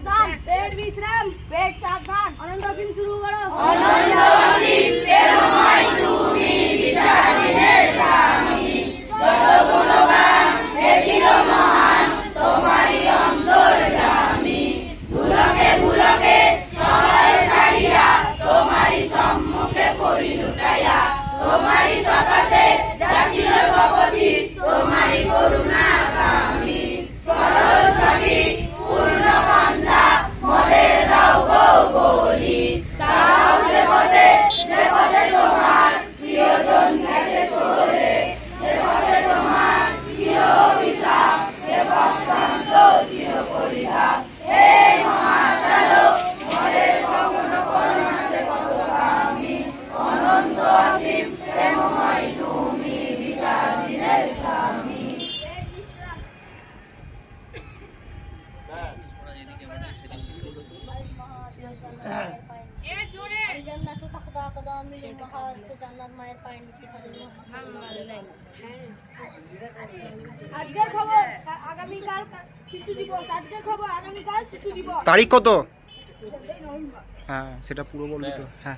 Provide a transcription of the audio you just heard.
সাবধান, পেট বিশ্রাম, পেট সাবধান, আনন্দ অসীম শুরু করো। আনন্দ অসীম প্রেমময় তুমি বিচারিণীর স্বামী, যত গুণগান হেছিল মহান তোমারই অন্তর্যামী। ভুলকে ভুলকে সবাই ছাড়িয়া তোমারই সম্মুখে পড়ি লুটাইয়া, তোমারই সকাশে যাচিল শপথি তোমারই করুণাগামী। সরল সঠিক পূর্ণ পন্থা মোদের দাও গো বলি, চালাও সে পথে যে পথে তোমার প্রিয়জন গেছে চলে, যে পথে তোমার ছিল অভিশাপ, যে পথপ্রান্ত ছিল পরিতাপ। হে মহাচালক মোদের কখনো করো না সে পথগামী, অনন্ত অসীম প্রেমময় তুমি বিচারিণীর স্বামী। আজকের খবর আগামীকাল শিশু দিবস, আজকের খবর আগামীকাল শিশু দিবস। তারিখ কত? হ্যাঁ সেটা পুরো বলবি তো। হ্যাঁ